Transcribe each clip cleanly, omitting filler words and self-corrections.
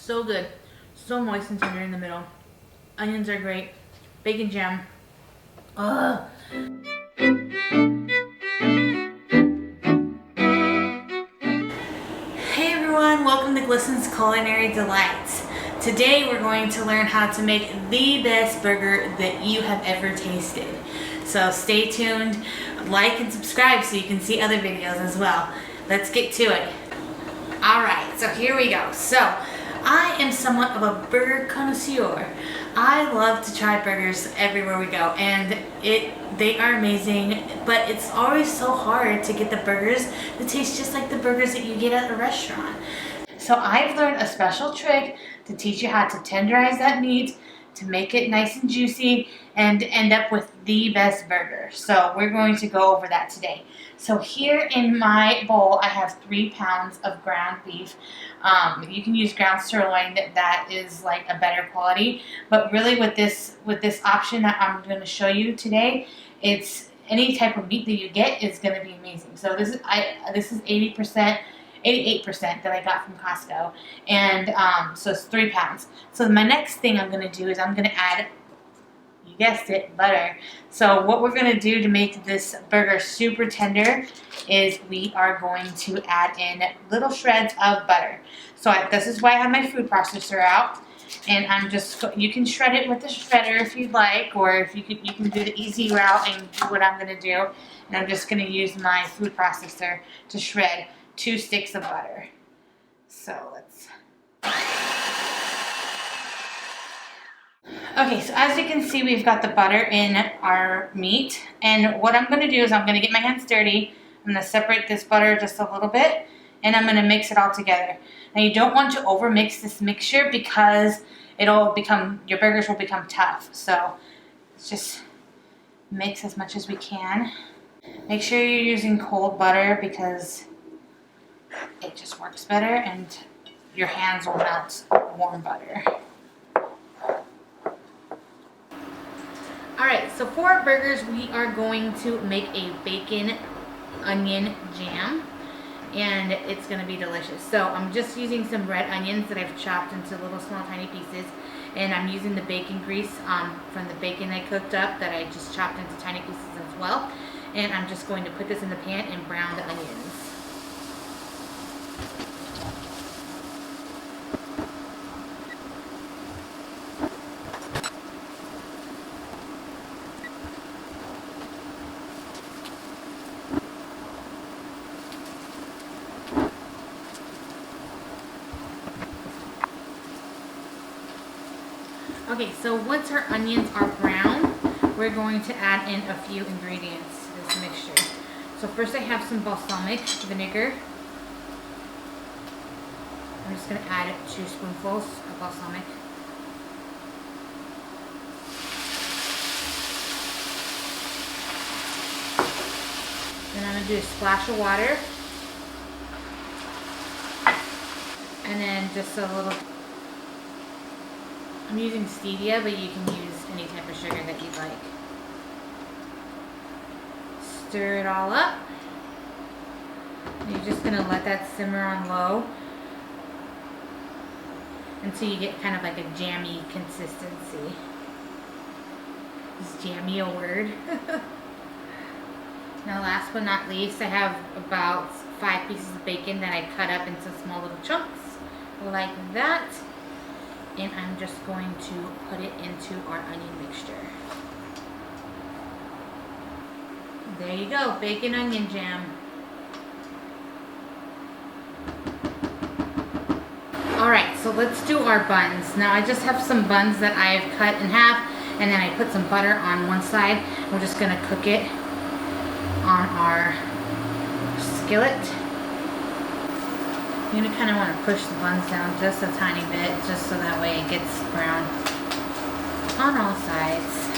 So good. So moist and tender in the middle. Onions are great. Bacon jam. Ugh. Hey everyone, welcome to Glisten's Culinary Delights. Today we're going to learn how to make the best burger that you have ever tasted. So stay tuned, like and subscribe so you can see other videos as well. Let's get to it. Alright, so here we go. So I am somewhat of a burger connoisseur. I love to try burgers everywhere we go, and they are amazing, but it's always so hard to get the burgers that taste just like the burgers that you get at a restaurant. So I've learned a special trick to teach you how to tenderize that meat, to make it nice and juicy, and end up with the best burger. So we're going to go over that today. So here in my bowl, I have 3 pounds of ground beef. You can use ground sirloin, that is like a better quality. But really with this option that I'm going to show you today, it's any type of meat that you get is going to be amazing. So this is 88% that I got from Costco, and so it's 3 pounds. So my next thing I'm going to do is I'm going to add, you guessed it, butter. So what we're going to do to make this burger super tender is we are going to add in little shreds of butter. So this is why I have my food processor out, and you can shred it with the shredder if you'd like, or if you can do the easy route and do what I'm going to do. And I'm just going to use my food processor to shred 2 sticks of butter. So let's... Okay, so as you can see, we've got the butter in our meat. And what I'm going to do is I'm going to get my hands dirty. I'm going to separate this butter just a little bit, and I'm going to mix it all together. Now you don't want to overmix this mixture because your burgers will become tough. So let's just mix as much as we can. Make sure you're using cold butter because it just works better, and your hands will melt warm butter. Alright, so for our burgers, we are going to make a bacon onion jam, and it's going to be delicious. So I'm just using some red onions that I've chopped into little small tiny pieces, and I'm using the bacon grease from the bacon I cooked up that I just chopped into tiny pieces as well. And I'm just going to put this in the pan and brown the onions. Okay, so once our onions are brown, we're going to add in a few ingredients to this mixture. So first I have some balsamic vinegar. I'm just going to add 2 spoonfuls of balsamic. Then I'm going to do a splash of water. And then just a little... I'm using stevia, but you can use any type of sugar that you'd like. Stir it all up. And you're just going to let that simmer on low until you get kind of like a jammy consistency. Is jammy a word? Now last but not least, I have about 5 pieces of bacon that I cut up into small little chunks like that. And I'm just going to put it into our onion mixture. There you go, bacon onion jam. Alright, so let's do our buns. Now I just have some buns that I've cut in half, and then I put some butter on one side. We're just going to cook it on our skillet. You're going to kind of want to push the buns down just a tiny bit, just so that way it gets brown on all sides.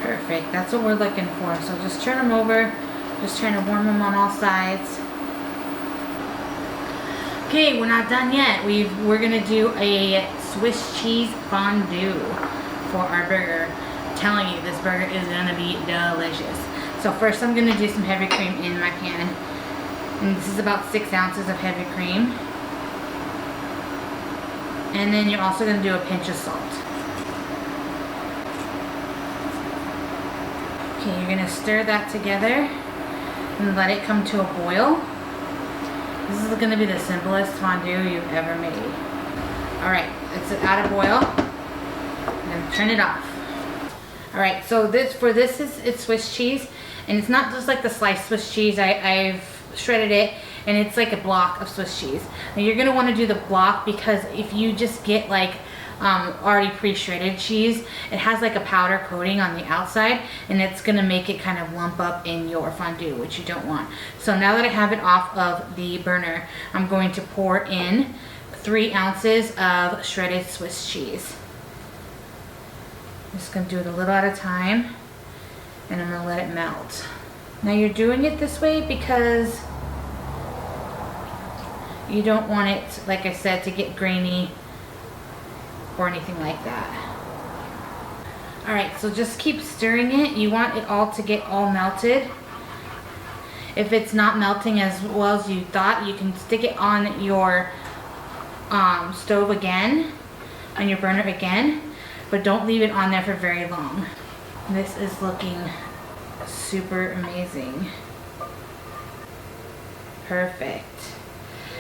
Perfect, that's what we're looking for. So just turn them over, just trying to warm them on all sides. Okay, we're not done yet. We're going to do a Swiss cheese fondue for our burger. I'm telling you, this burger is going to be delicious. So first I'm going to do some heavy cream in my pan. And this is about 6 ounces of heavy cream. And then you're also gonna do a pinch of salt. Okay, you're gonna stir that together and let it come to a boil. This is gonna be the simplest fondue you've ever made. All right, it's at a boil, and turn it off. All right, so it's Swiss cheese, and it's not just like the sliced Swiss cheese. I've shredded it, and it's like a block of Swiss cheese. Now you're gonna wanna do the block because if you just get like already pre-shredded cheese, it has like a powder coating on the outside, and it's gonna make it kind of lump up in your fondue, which you don't want. So now that I have it off of the burner, I'm going to pour in 3 ounces of shredded Swiss cheese. I'm just gonna do it a little at a time, and I'm gonna let it melt. Now you're doing it this way because you don't want it, like I said, to get grainy or anything like that. All right, so just keep stirring it. You want it all to get all melted. If it's not melting as well as you thought, you can stick it on your stove again, on your burner again, but don't leave it on there for very long. This is looking super amazing. Perfect.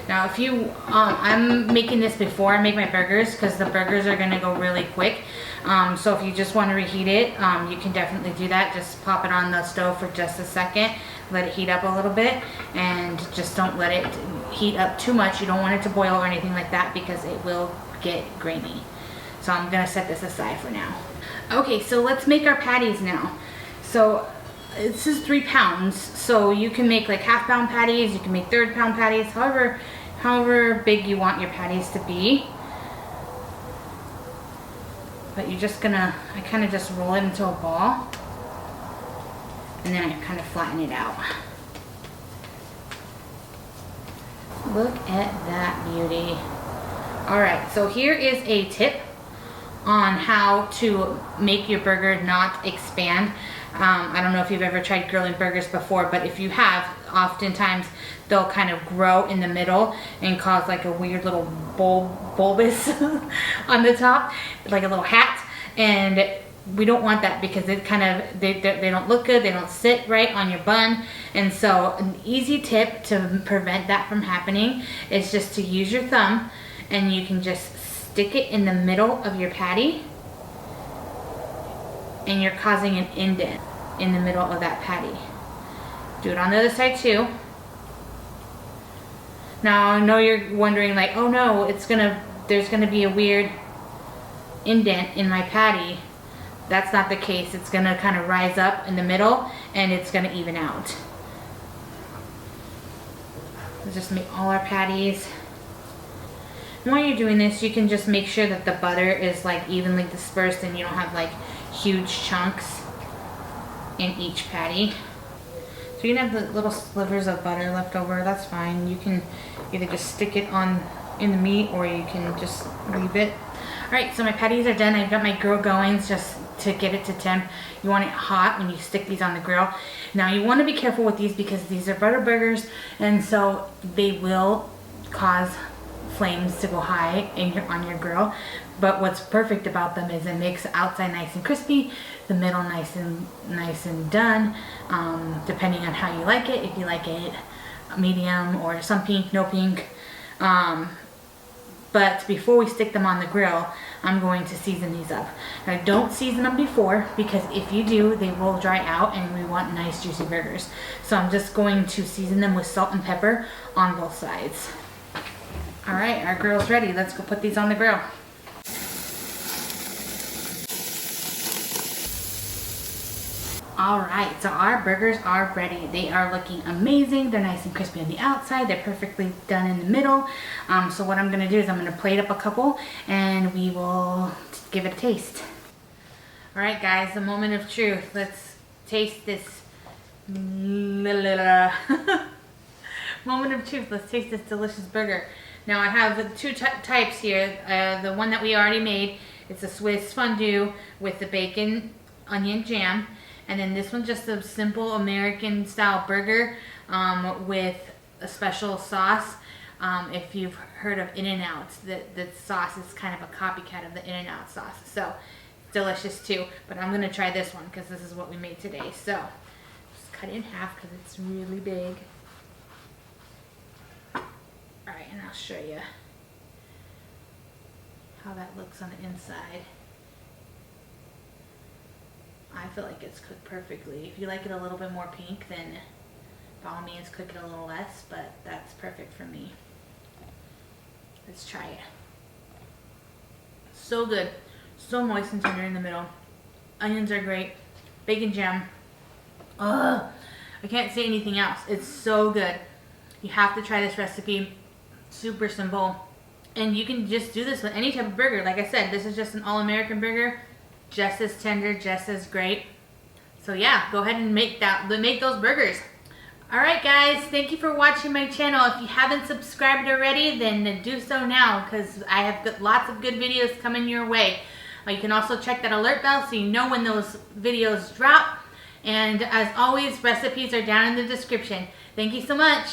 Now if you, I'm making this before I make my burgers because the burgers are gonna go really quick. So if you just want to reheat it, you can definitely do that. Just pop it on the stove for just a second, let it heat up a little bit, and just don't let it heat up too much. You don't want it to boil or anything like that because it will get grainy. So I'm gonna set this aside for now. Okay, so let's make our patties now. So this is 3 pounds, so you can make like half-pound patties, you can make third-pound patties, however big you want your patties to be. But you're just gonna, I kind of just roll it into a ball, and then I kind of flatten it out. Look at that beauty. All right, so here is a tip on how to make your burger not expand. I don't know if you've ever tried grilling burgers before, but if you have, oftentimes they'll kind of grow in the middle and cause like a weird little bulbous on the top, like a little hat. And we don't want that because it kind of, they don't look good, they don't sit right on your bun. And so an easy tip to prevent that from happening is just to use your thumb, and you can just stick it in the middle of your patty, and you're causing an indent in the middle of that patty. Do it on the other side too. Now I know you're wondering like, oh no, there's gonna be a weird indent in my patty. That's not the case. It's gonna kind of rise up in the middle and it's gonna even out. Let's just make all our patties. And while you're doing this, you can just make sure that the butter is like evenly dispersed and you don't have like huge chunks in each patty. So you can have the little slivers of butter left over, that's fine. You can either just stick it on in the meat or you can just leave it. All right, so my patties are done. I've got my grill going just to get it to temp. You want it hot when you stick these on the grill. Now you want to be careful with these because these are butter burgers, and so they will cause flames to go high on your grill. But what's perfect about them is it makes the outside nice and crispy, the middle nice and done, depending on how you like it. If you like it medium or some pink, no pink. But before we stick them on the grill, I'm going to season these up. Now don't season them before, because if you do, they will dry out and we want nice juicy burgers. So I'm just going to season them with salt and pepper on both sides. All right, our grill's ready. Let's go put these on the grill. All right, so our burgers are ready. They are looking amazing. They're nice and crispy on the outside. They're perfectly done in the middle. So what I'm gonna do is I'm gonna plate up a couple and we will give it a taste. All right, guys, the moment of truth. Let's taste this. Moment of truth. Let's taste this delicious burger. Now I have two types here. The one that we already made, it's a Swiss fondue with the bacon, onion jam. And then this one's just a simple American style burger with a special sauce. If you've heard of In-N-Out, the sauce is kind of a copycat of the In-N-Out sauce. So delicious too. But I'm gonna try this one because this is what we made today. So just cut it in half because it's really big. All right, and I'll show you how that looks on the inside. I feel like it's cooked perfectly. If you like it a little bit more pink, then by all means cook it a little less, but that's perfect for me. Let's try it. So good. So moist and tender in the middle. Onions are great. Bacon jam. Ugh. I can't say anything else. It's so good. You have to try this recipe. Super simple. And you can just do this with any type of burger. Like I said, this is just an all-American burger. Just as tender, just as great. So yeah, go ahead and make those burgers. Alright guys, thank you for watching my channel. If you haven't subscribed already, then do so now because I have lots of good videos coming your way. You can also check that alert bell so you know when those videos drop. And as always, recipes are down in the description. Thank you so much.